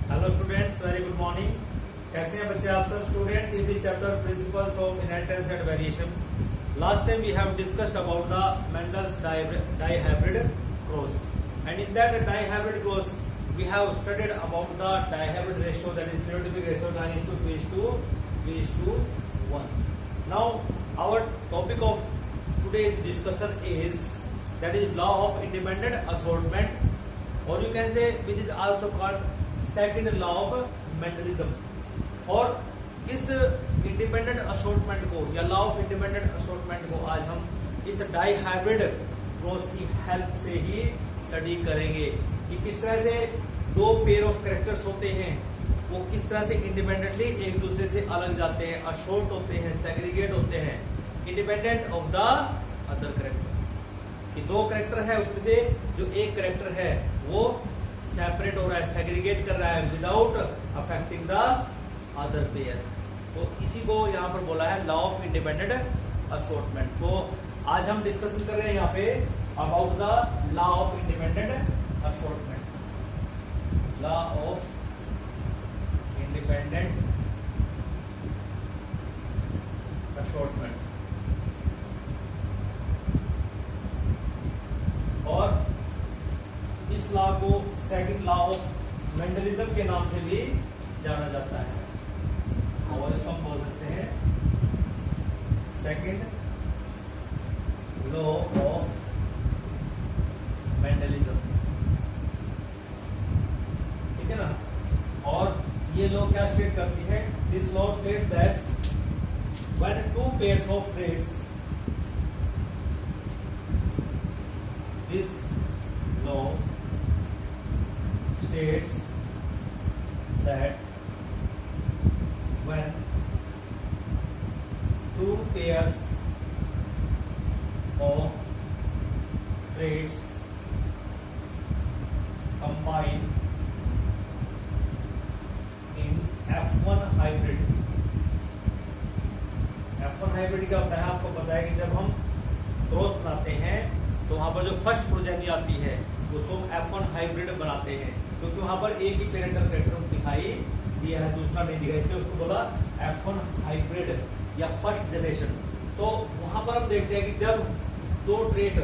Hello students, very good morning. कैसे हैं बच्चे आप सब students? In this chapter principles of inheritance and variation, last time we have discussed about the Mendel's dihybrid cross, and in that dihybrid cross we have studied about the dihybrid ratio, that is phenotypic ratio 9:3:1. Now our topic of today's discussion is that is law of independent assortment, or you can say which is also called second law of Mendelism. और इस independent assortment को या law of independent assortment को आज हम इस dihybrid cross की help से ही स्टडी करेंगे कि किस तरह से दो पेयर ऑफ कैरेक्टर्स होते हैं, वो किस तरह से इंडिपेंडेंटली एक दूसरे से अलग जाते हैं, अशॉर्ट होते हैं, सेग्रीगेट होते हैं, independent of the other character. कि दो कैरेक्टर है, उसमें से जो एक कैरेक्टर है वो सेपरेट हो रहा है, सेग्रीगेट कर रहा है without affecting the other pair. तो इसी को यहाँ पर बोला है लॉ ऑफ इंडिपेंडेंट असॉर्टमेंट। तो आज हम डिस्कशन कर रहे हैं यहाँ पे about the law of independent assortment. Law of independent assortment, और इस लॉ को सेकंड लॉ ऑफ मेंडलिज्म के नाम से भी जाना जाता है, और इसको हम बोल सकते हैं सेकंड लॉ ऑफ मेंडलिज्म। ठीक है ना? और ये लॉ क्या स्टेट करती है? This law states that when two pairs of traits, this law states that when two pairs of traits combine in F1 hybrid, F1 hybrid क्या होता है आपको पता है कि जब हम क्रॉस बनाते हैं तो वहां पर जो फर्स्ट प्रोजेनी आती है उसको हम F1 हाइब्रिड बनाते हैं, क्योंकि वहां पर एक ही पेरेंटल कैरेक्टर दिखाई दिया है, दूसरा नहीं दिखाई, इसलिए उसको बोला F1 हाइब्रिड या फर्स्ट जनरेशन। तो वहां पर हम देखते हैं कि जब दो ट्रेट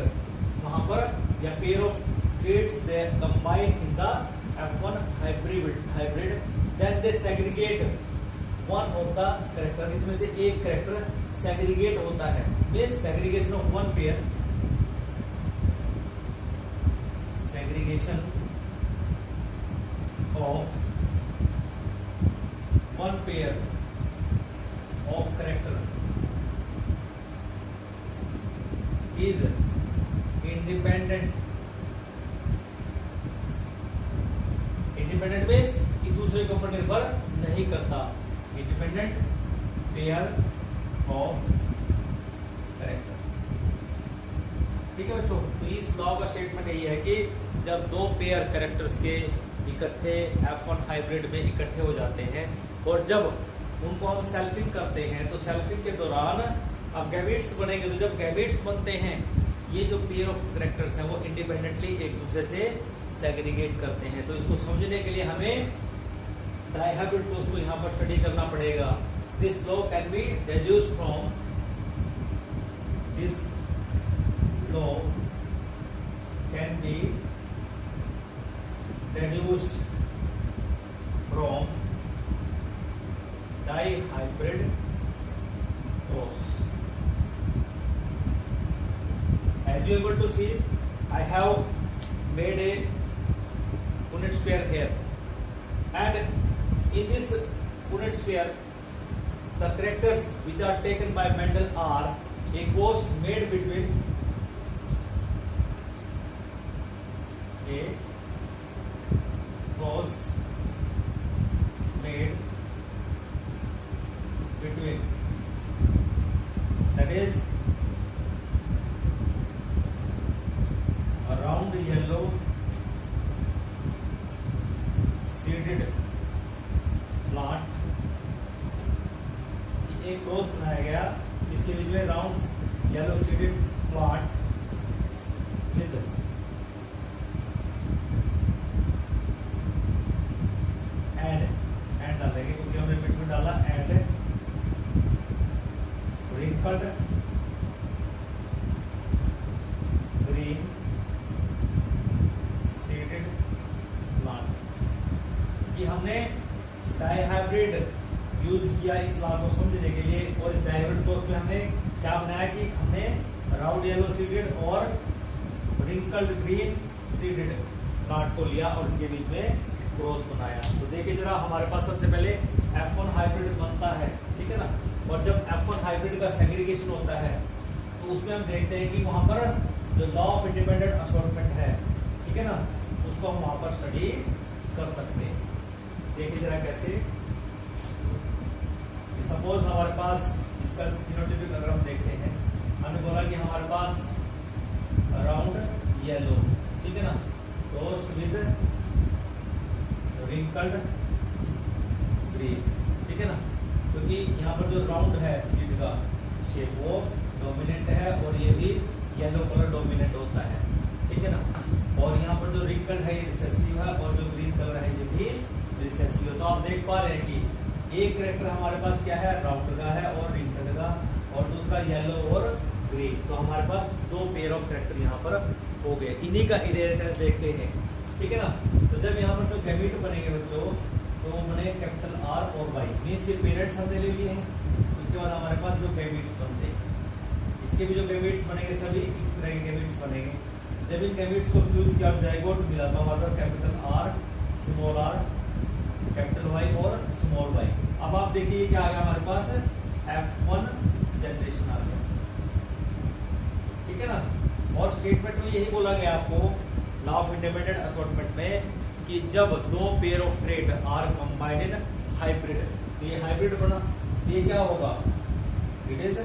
वहां पर या pair of traits they combine in the F1 hybrid, then they segregate one of the character. इसमें से एक कैरेक्टर सेग्रीगेट होता है, means segregation of one pair, segregation of one pair of character is independent means एक दूसरे के ऊपर निर्भर नहीं करता, इंडिपेंडेंट पेयर ऑफ कैरेक्टर। ठीक है बच्चों, तो इस लॉ का स्टेटमेंट यही है कि जब दो पेयर कैरेक्टर्स के इकट्ठे F1 हाइब्रिड में इकट्ठे हो जाते हैं और जब उनको हम सेल्फिंग करते हैं तो सेल्फिंग के दौरान अब गैमेट्स बनेंगे, तो जब गैमेट्स बनते हैं ये जो पेयर ऑफ कैरेक्टर्स हैं वो इंडिपेंडेंटली एक दूसरे से सेग्रीगेट करते हैं। तो इसको समझने के लिए हमें डाइहाइब्रिड क्रॉस को यहाँ पर स्टडी करना पड़ेगा। This law can be deduced from this law can be deduced from dihybrid cross. As you are able to see, I have made a Punnett sphere here, and in this Punnett sphere the characters which are taken by Mendel are a cross made between a cross made between, that is a round yellow seeded plant। एक cross बनाया गया, इसके बीच में round yellow seeded plant with wrinkled green seeded plant. कि हमने dihybrid use किया इस law को समझने के लिए, और इस डाइहाइब्रिड को उसमें हमने क्या बनाया कि हमने राउंड येलो सीडेड और रिंकल्ड ग्रीन सीडेड प्लांट को लिया और उनके बीच में क्रॉस बनाया। तो देखिए जरा, हमारे पास सबसे पहले F1 हाइब्रिड बनता है, ठीक है ना। और जब F1 हाइब्रिड का सेग्रीगेशन होता है तो उसमें हम देखते हैं कि वहां पर जो लॉ ऑफ इंडिपेंडेंट असॉर्टमेंट है, ठीक है ना, उसको हम वहां पर स्टडी कर सकते हैं। देखिए जरा कैसे, सपोज हमारे पास इसका फिनोटाइपिक अगर हम देखते हैं, हमने बोला कि हमारे पास राउंड येलो, ठीक है ना, रोस्ट विद रिंकल्ड ग्रीन, ठीक है ना, क्योंकि यहाँ पर जो राउंड है सीड का शेप वो डोमिनेंट है और ये भी येलो कलर डोमिनेंट होता है, ठीक है ना। और यहाँ पर जो रिंकल्ड है ये रिसेसिव है और जो ग्रीन कलर है ये भी रिसेसिव है। तो आप देख पा रहे हैं कि एक कैरेक्टर हमारे पास क्या है, राउंड का है और रिंकल्ड का, और दूसरा येलो और ग्रीन। तो हमारे पास दो पेयर ऑफ कैरेक्टर यहाँ पर हो गए, इन्हीं का इनहेरिटेंस देखते हैं, ठीक है ना। तो जब यहाँ पर जो गैमेट बनेंगे बच्चों, तो वो बने कैपिटल R और Y, मीन्स ये पेरेंट्स हमने ले लिए हैं। उसके बाद हमारे पास जो गैमेट्स बनते हैं, इसके भी जो गैमेट्स बनेंगे सभी इस तरह के गैमेट्स बनेंगे। जब इन गैमेट्स को फ्यूज किया जाइगोट मिला तो हमारे पास capital R, small r, capital Y और स्मॉल y। अब आप देखिए क्या आ गया हमारे पास, F1 जनरेशन आ गया, ठीक है ना। और स्टेटमेंट में यही बोला गया आपको लॉ ऑफ इंडिपेंडेंट असॉर्टमेंट में कि जब दो pair of trait are combined in hybrid, तो ये हाइब्रिड बना, ये क्या होगा, it is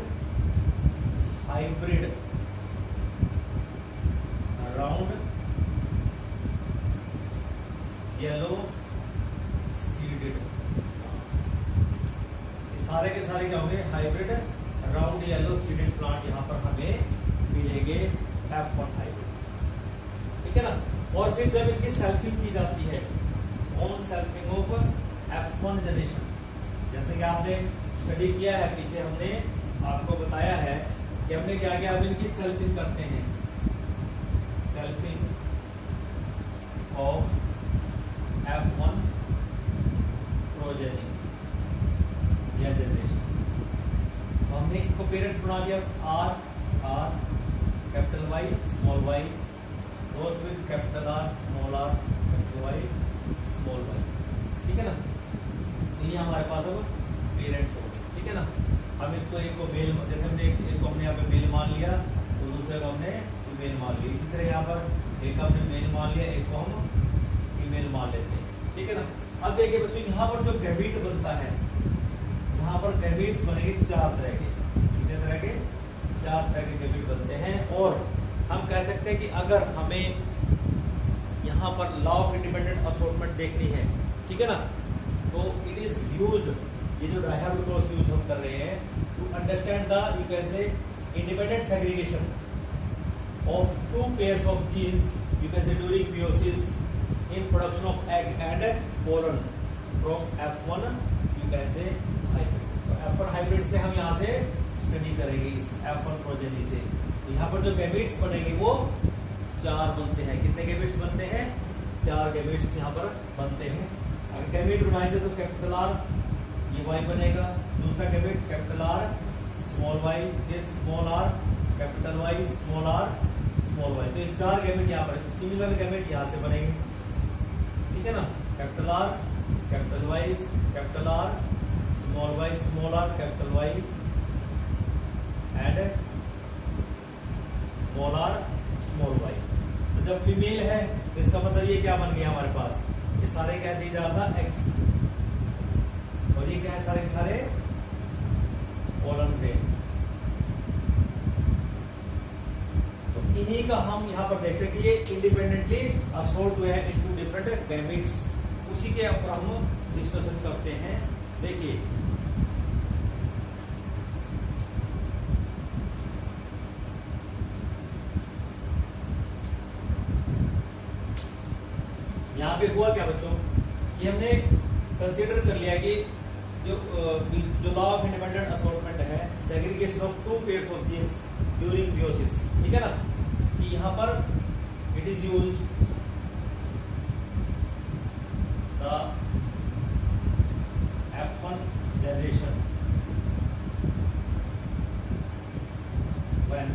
hybrid round yellow seeded. सारे के सारे क्या होंगे, hybrid round yellow seeded plant यहाँ पर हमें मिलेंगे F1 हाइब्रिड, ठीक है ना। और फिर जब इनकी सेल्फिंग की जाती है, on selfing of F1 generation, जैसे कि आपने स्टडी किया है पीछे, हमने आपको बताया है कि हमने क्या किया, अब इनकी सेल्फिंग करते हैं, सेल्फिंग ऑफ F1 प्रोजेनी या जनरेशन। तो हमने इनको पेरेंट्स बना दिया, R capital Y small y, roast with capital R small r capital Y small y, ठीक है ना। तो ये हमारे पास अब पेरेंट्स हो गए, ठीक है ना। हम इसको एक को मेल, जैसे हमने एक को हमने यहाँ पे मेल मान लिया तो दूसरे को हमने फीमेल मान लिया, इसी तरह यहाँ पर एक हमने मेल मान लिया, एक को हम फीमेल मान लेते हैं, ठीक है ना। अब देखिए बच्चों, यहाँ पर जो गैमेट बनता है, यहाँ पर गैमेट्स बनेंगे चार तरह के, कितने तरह के, चार तरह के गैमेट बनते हैं। और हम कह सकते हैं कि अगर हमें यहाँ पर लॉ ऑफ इंडिपेंडेंट असॉर्टमेंट देखनी है, ठीक है ना, तो इट इज यूज्ड, ये जो डाइहाइब्रिड क्रॉस यूज हम कर रहे हैं, to understand the, you can say, independent segregation of two pairs of genes, you can say during meiosis in production of egg and pollen from F1, you can say hybrid। तो F1 hybrid से हम यहाँ से study करेंगे इस F1 progeny से। तो यहाँ पर जो गैमेट्स बनेंगे वो चार बनते हैं, कितने गैमेट्स बनते हैं, चार गैमेट्स यहाँ पर बनते हैं। अगर गैमेट बनाएंगे तो कैपिटल R ये Y बनेगा, दूसरा gamete capital R small y, फिर small r capital Y small r small y। तो ये चार गैमेट यहाँ पर, सिमिलर गैमेट यहाँ से बनेंगे, ठीक है ना। Capital R capital Y capital R small y small r capital Y and small r small y। तो जब फीमेल है तो इसका मतलब ये क्या बन गया हमारे पास, ये सारे क्या दिया जाता X, और ये क्या है, सारे के सारे पोलन थे। इन्हीं का हम यहाँ पर देखते हैं कि ये इंडिपेंडेंटली असॉर्ट हुए हैं इनटू डिफरेंट गैमेट्स, उसी के ऊपर हम डिस्कशन करते हैं। देखिए यहाँ पे हुआ क्या बच्चों, कि हमने कंसीडर कर लिया कि जो लॉ ऑफ इंडिपेंडेंट असॉर्टमेंट है, segregation of two pairs of genes during meiosis, ठीक है ना, कि यहाँ पर it is used the F1 generation when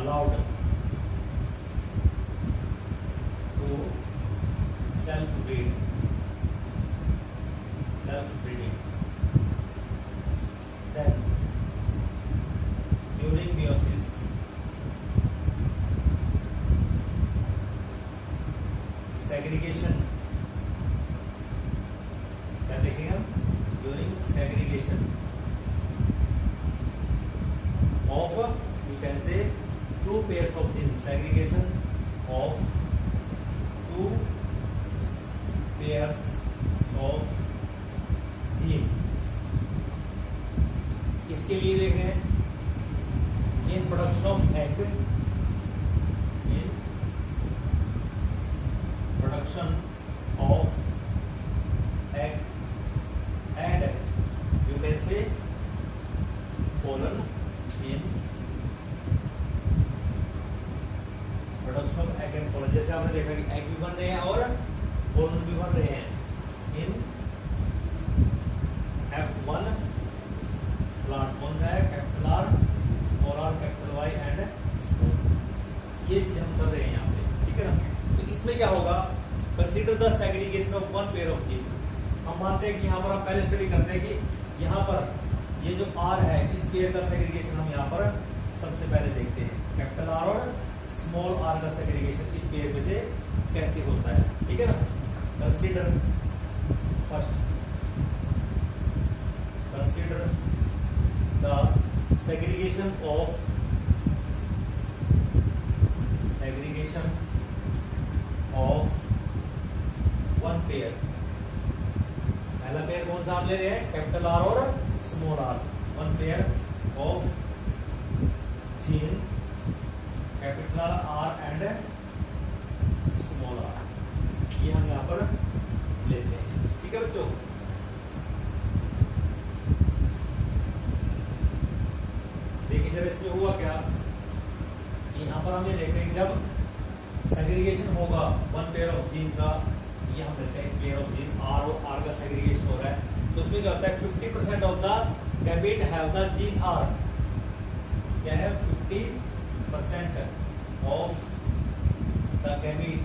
allowed to self-breeding, then during meiosis segregation, क्या देखेंगे हम, during segregation of, you can say two pairs of genes, segregation of two pairs of gene, इसके लिए देख रहे हैं in production of egg, in production of egg and you can say pollen in production of egg and pollen, जैसे आपने देखा कि egg भी बन रहे हैं और पोलन भी बन रहे हैं इन F1 प्लांट, कौन सा है, capital R, small R, capital Y and ये चीज हम कर रहे हैं यहाँ पे, ठीक है ना। तो इसमें क्या होगा, consider the segregation of one pair of gene, हम मानते हैं कि यहाँ पर हम पहले स्टडी करते हैं कि यहाँ पर ये जो R है, इस पेयर का सेग्रीगेशन हम यहाँ पर सबसे पहले देखते हैं, कैपिटल R और स्मॉल r का सेग्रीगेशन इस पेयर में से कैसे होता है, ठीक है ना। Consider first, consider the segregation of one pair, पहला पेयर कौन सा हम ले रहे हैं, कैपिटल आर और small R, one pair of gene capital R and small R, ये हम यहां पर लेते हैं, ठीक है बच्चों। देखिए जब इसमें हुआ क्या, यहां पर हम ये देखते हैं कि जब सेग्रीगेशन होगा वन पेयर ऑफ जीन का, ये हम लेते हैं पेयर ऑफ जीन आर और आर का सेग्रीगेशन हो रहा है, तो उसमें क्या होता है 50% of the gamete have the gene R, क्या है 50% of the gamete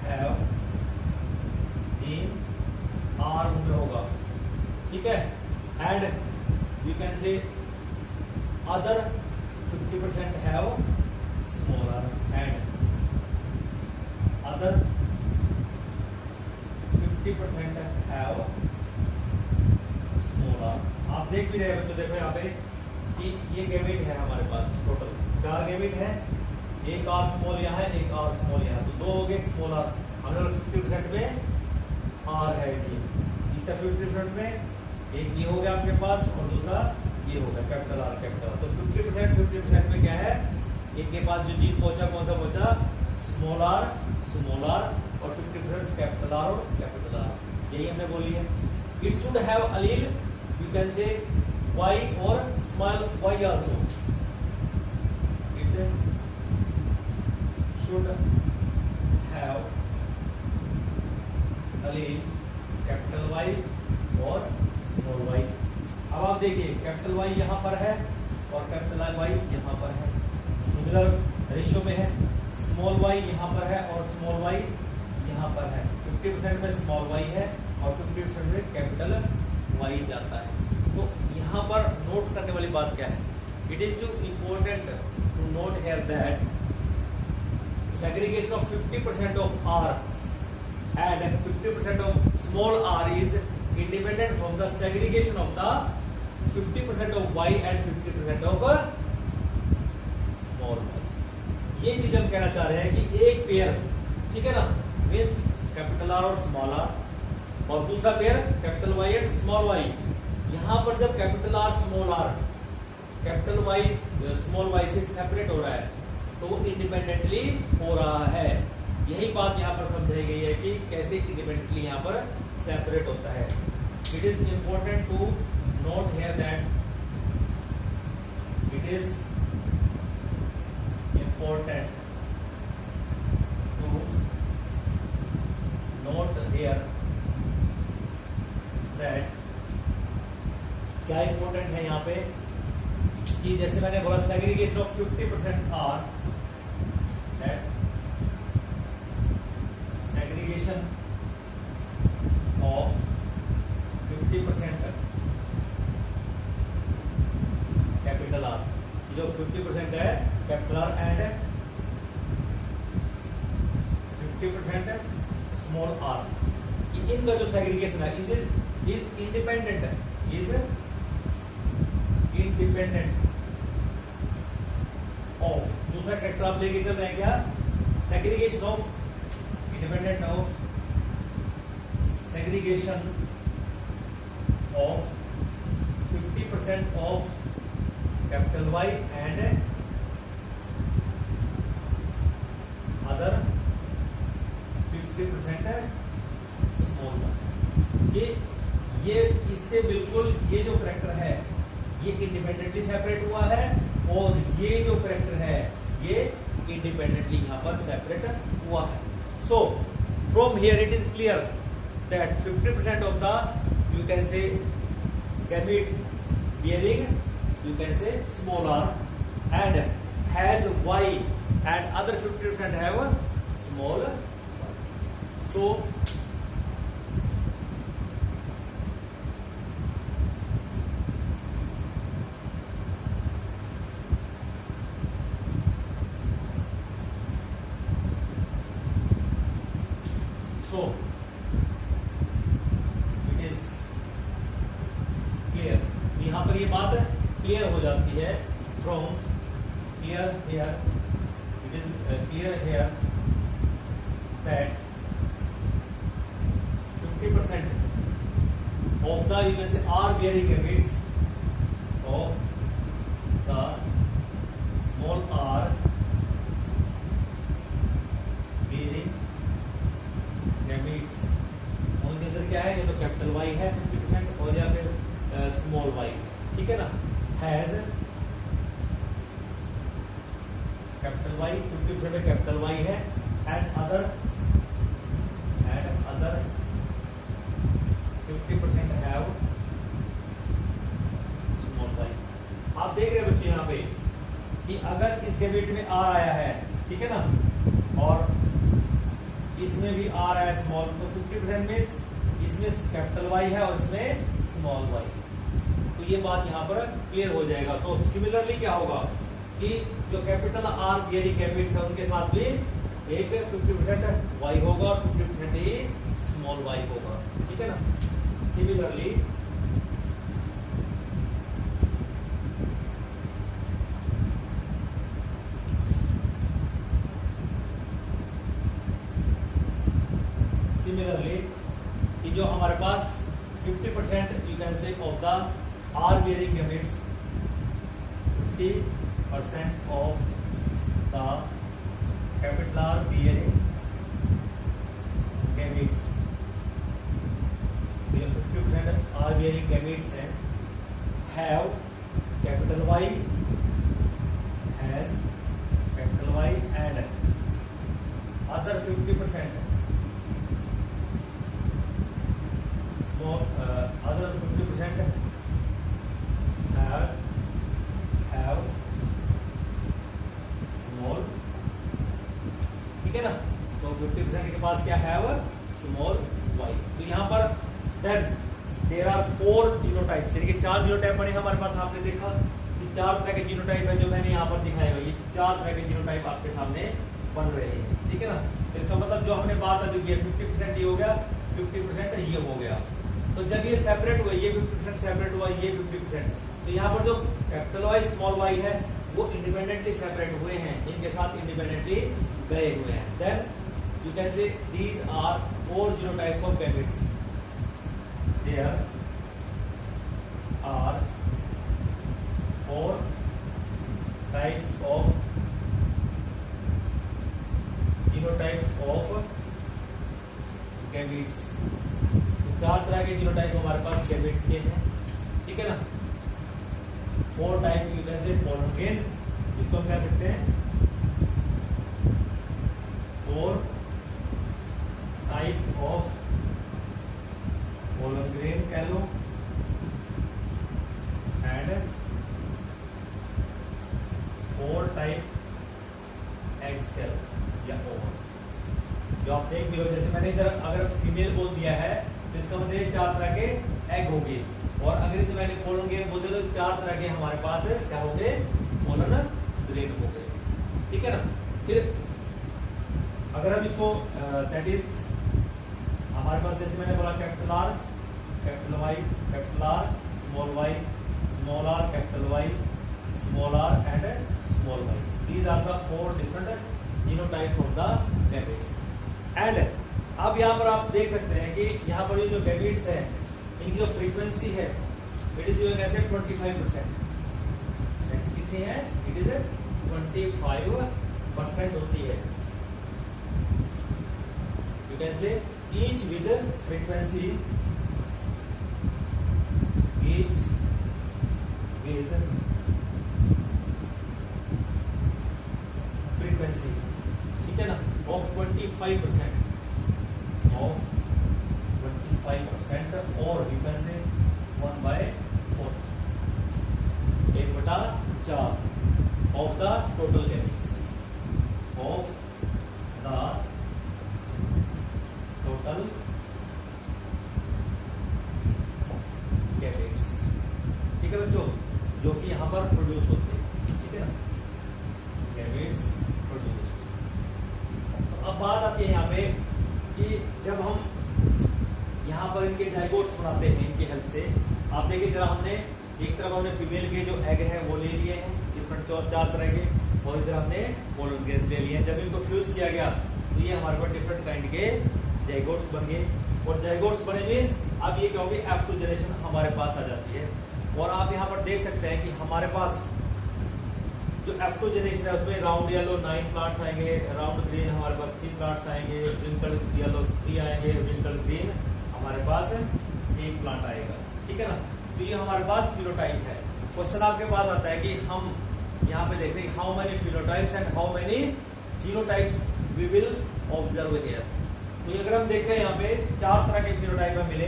have gene R उनमें होगा, ठीक है, and you can say other 50% have small R and other 50% have small r। आप देख भी रहे हैं बच्चों, देखो यहाँ पे कि ये गैमेट है हमारे पास, टोटल 4 गैमेट है, एक r स्मॉल यहाँ है, एक r स्मॉल यहाँ, तो 2 हो गए स्मॉल r, हमारे 50% में r है जी, इस तरह 50% में एक ये हो गया आपके पास और दूसरा ये हो गया कैपिटल R कैपिटल, तो 50% में क्या है, एक के पास जो जीन पहुंचा कौन सा पहुंचा, स्मॉल r और 50% कैपिटल आर और कैपिटल आर, यही हमने बोली है। It should have allele, you can say Y और small Y also, it should have allele capital Y और स्मॉल वाई। अब आप देखिए कैपिटल वाई यहाँ पर है और कैपिटल वाई यहाँ पर है, सिमिलर रेशियो में है, स्मॉल वाई यहाँ पर है और स्मॉल वाई यहाँ पर है, 50% में स्मॉल वाई है और 50% में कैपिटल वाई जाता है। तो यहाँ पर नोट करने वाली बात क्या है, it is too important to note here that segregation of 50% of R and 50% of small r is independent from the segregation of the 50% of y and 50% of small y। ये चीज हम कहना चाह रहे हैं कि एक पेयर, ठीक है ना, मीन्स कैपिटल आर और स्मॉल आर और दूसरा pair capital Y and small Y, यहां पर जब capital R small R capital Y small Y से सेपरेट हो रहा है तो वो इंडिपेंडेंटली हो रहा है, यही बात यहाँ पर समझाई गई है कि कैसे इंडिपेंडेंटली यहाँ पर सेपरेट होता है. It is important to note here that it is important to note here that क्या इंपॉर्टेंट है यहाँ पे कि जैसे मैंने बोला segregation of 50% R that segregation of 50% capital R, जो 50% है capital R and 50% small R, इनका जो सेग्रीगेशन है इज इंडिपेंडेंट है, इज इंडिपेंडेंट ऑफ. दूसरा कैरेक्टर आप लेके चल रहे हैं क्या, segregation of, independent of segregation of 50% of capital Y and other 50% small Y. ये इससे बिल्कुल ये जो करेक्टर है ये इंडिपेंडेंटली सेपरेट हुआ है और ये जो करेक्टर है ये इंडिपेंडेंटली यहां पर सेपरेट हुआ है. So from here it is clear that 50% of the you can से gamete bearing you can say small r and has y and other 50% have a small y. So it is clear. यहां पर ये बात clear हो जाती है from here it is clear here that 50% of the you can say R bearing gametes of the small R bearing gametes, उनके अंदर क्या है, ये तो कैपिटल वाई है 50% और या फिर स्मॉल वाई, ठीक है ना, has capital Y 50% capital Y है and other 50% have small Y. आप देख रहे हैं बच्चे यहाँ पे कि अगर इस गैमेट में आर आया है, ठीक है ना, और इसमें भी आर आया स्मॉल, तो 50% में इसमें कैपिटल वाई है और इसमें स्मॉल वाई, तो ये बात यहां पर क्लियर हो जाएगा. तो सिमिलरली क्या होगा कि जो कैपिटल आर बियरिंग गैमेट्स है उनके साथ भी एक 50% वाई होगा और 50% ही स्मॉल वाई होगा, ठीक है ना. सिमिलरली कि जो हमारे पास 50% you can say of the R bearing gametes, 50% of the capital R bearing gametes, ये 50% आर बियरिंग गैमेट्स हैं, have capital Y, has capital Y and other 50% other 50% have small, ठीक है ना. तो 50% के पास क्या है, स्मॉल वाई. तो यहां पर देन देयर आर 4 जीनोटाइप्स, यानी कि 4 जीनोटाइप बने हमारे पास. आपने देखा कि 4 तरह के जीनोटाइप है जो मैंने यहाँ पर दिखाए हुए, ये 4 तरह के जीनोटाइप आपके सामने बन रहे हैं, ठीक है ना. इसका मतलब जो हमने बात अभी ये 50% ये हो गया, 50% ये हो गया. तो जब ये सेपरेट हुए, ये 50% सेपरेट हुआ, ये 50%, तो यहाँ पर जो कैपिटल वाई स्मॉल वाई है वो इंडिपेंडेंटली सेपरेट हुए हैं, इनके साथ इंडिपेंडेंटली गए हुए हैं. Then you can say these are 4 genotypes of gametes. There are 4 types of genotypes of gametes. 4 तरह के जीनोटाइप हमारे पास गैमेट्स के हैं, ठीक है ना। 4 टाइप यू कैन से पोलन ग्रेन, इसको हम कह सकते हैं 4 टाइप ऑफ पोलन ग्रेन कह लो, एंड 4 टाइप एग्स कह लो या ओवन। जो आप देख भी हो, जैसे मैंने इधर अगर फीमेल बोल दिया है तो इसका मतलब 4 तरह के एग होंगे, और अगर इसे मैंने पोलन ग्रेन बोल दिया तो 4 तरह के हमारे पास क्या होंगे, पोलन ग्रेन होंगे, ठीक है ना। फिर अगर हम इसको दैट इज हमारे पास जैसे मैंने बोला capital R, capital Y, capital R, small Y, small R, capital Y, small R and small Y. These are the 4 different genotypes of the gametes. And अब यहाँ पर आप देख सकते हैं कि यहाँ पर ये जो गैमेट्स है इनकी जो फ्रीक्वेंसी है इट इज जो कैसे 25%। ऐसे कितनी है, इट इज 25% होती है। You can say each with frequency, each with frequency, ठीक है ना, of 25%, of 25%, or you can say 1/4, 1/4 of the total gametes, of the total gametes, ठीक है बच्चों, जो कि यहां पर प्रोड्यूस होते हैं, ठीक है ना, गैमेट्स प्रोड्यूस्ड। अब बात आती है यहाँ पे कि जब हम यहाँ पर इनके जाइगोट्स बनाते हैं इनकी हेल्प से, आप देखिए जरा हमने एक तरफ हमने फीमेल के जो एग है वो ले लिए हैं डिफरेंट 4 तरह के, और इधर हमने पोलन ग्रेन्स ले लिए हैं। जब इनको फ्यूज किया गया तो ये हमारे पास डिफरेंट काइंड के जाइगोट्स बन गए, और जाइगोट्स बने मींस अब ये क्या होगी, F2 जनरेशन हमारे पास आ जाती है। और आप यहाँ पर देख सकते हैं कि हमारे पास जो F2 जनरेशन है उसमें राउंड येलो 9 प्लांट्स आएंगे, राउंड ग्रीन हमारे पास 3 प्लांट्स आएंगे, रिंकल येलो 3 आएंगे, रिंकल ग्रीन हमारे पास 1 प्लांट आएगा, ठीक है ना। तो ये हमारे पास फिनोटाइप है। क्वेश्चन आपके पास आता है कि हम यहाँ पे देखते हैं how many phenotypes and how many genotypes we will observe here. तो अगर हम देखें यहाँ पे 4 तरह के फिनोटाइप में मिले,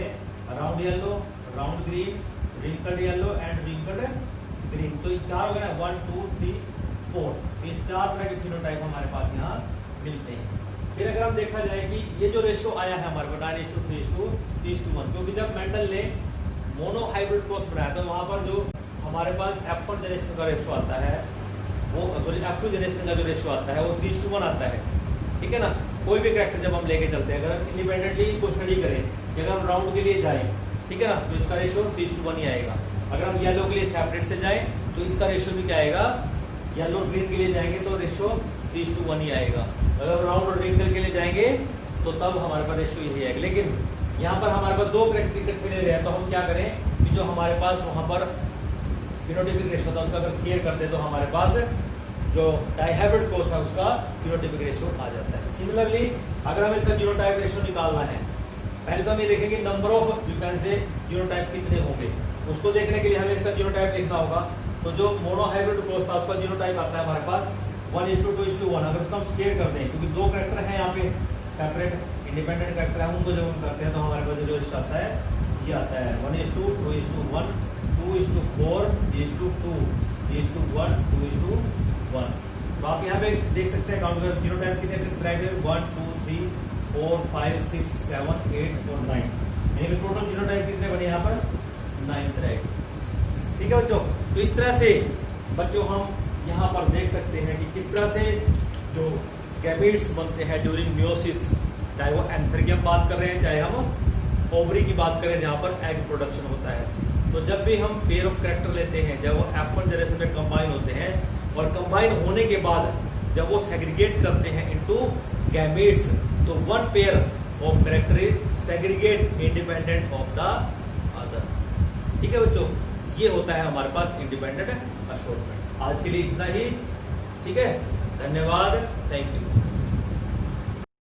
round yellow, round green, wrinkled yellow and wrinkled green. तो ये 4 हो गए ना, 1 2 3 4, ये 4 तरह के फिनोटाइप हमारे पास यहाँ मिलते हैं। फिर अगर हम देखा जाए कि ये जो रेशियो आया है हमारे पास 9:3:1, क्योंकि जब मेंडल ने मोनो हाइब्रिड क्रॉस बनाया तो वहां पर जो हमारे पास F1 जनरेशन का रेशियो आता है वो, सॉरी F2 जनरेशन का जो रेशियो आता है वो 3:1 आता है, ठीक है ना। कोई भी कैरेक्टर जब हम लेके चलते हैं, अगर इंडिपेंडेंटली को स्टडी करें, अगर हम राउंड के लिए जाएं, ठीक है ना, तो इसका रेशियो 3:1 ही आएगा। अगर हम येलो के लिए सेपरेट से जाएं तो इसका रेशियो भी क्या आएगा, येलो ग्रीन के लिए जाएंगे तो रेशियो 3:1 ही आएगा। अगर राउंड और रिंकल के लिए जाएंगे तो तब हमारे पास रेशियो यही आएगा। लेकिन यहाँ पर हमारे पास 2 कैरेक्टर के ले रहे हैं, तो हम क्या करें कि जो हमारे पास वहां पर फिनोटाइपिक रेशियो था उसका अगर शेयर करते तो हमारे पास जो डाइहाइब्रिड क्रॉस है उसका फिनोटाइपिक रेशियो आ जाता है। सिमिलरली अगर हमें इसका जीनोटाइप रेशियो निकालना है, पहले तो हम ये देखेंगे नंबर ऑफ यू कैन से जीनोटाइप कितने होंगे, उसको देखने के लिए हमें इसका जीनोटाइप लिखना होगा। तो जो मोनोहाइब्रिड क्रॉस था उसका जीनोटाइप आता है हमारे पास 1:2:1। अगर उसको हम स्केयर करते हैं, क्योंकि 2 कैरेक्टर है यहाँ पे सेपरेट इंडिपेंडेंट कैरेक्टर है, उनको जब हम करते हैं तो हमारे पास जो रेशियो आता है ये आता है 1:2:1, 2:4, 3:2, 3:1, 2:1। तो आप यहाँ पे देख सकते हैं काउंट कर जीनोटाइप कितने तरह के 1 2 3 4 5 6 7 8 और 9, यानी टोटल जीनोटाइप कितने बने यहाँ पर 9 तरह के, ठीक है बच्चों। तो इस तरह से बच्चों हम यहाँ पर देख सकते हैं कि किस तरह से जो गैमेट्स बनते हैं ड्यूरिंग मियोसिस, चाहे वो एंथर की हम बात कर रहे हैं, चाहे हम ओवरी की बात करें जहां पर एग प्रोडक्शन होता है। तो जब भी हम पेयर ऑफ कैरेक्टर लेते हैं, जब वो F1 जनरेशन में कंबाइन होते हैं, और कंबाइन होने के बाद जब वो सेग्रीगेट करते हैं इनटू गैमेट्स, तो 1 pair of character is segregate independent of the other, ठीक है बच्चों। ये होता है हमारे पास इंडिपेंडेंट असोर्टमेंट। आज के लिए इतना ही, ठीक है, धन्यवाद, थैंक यू।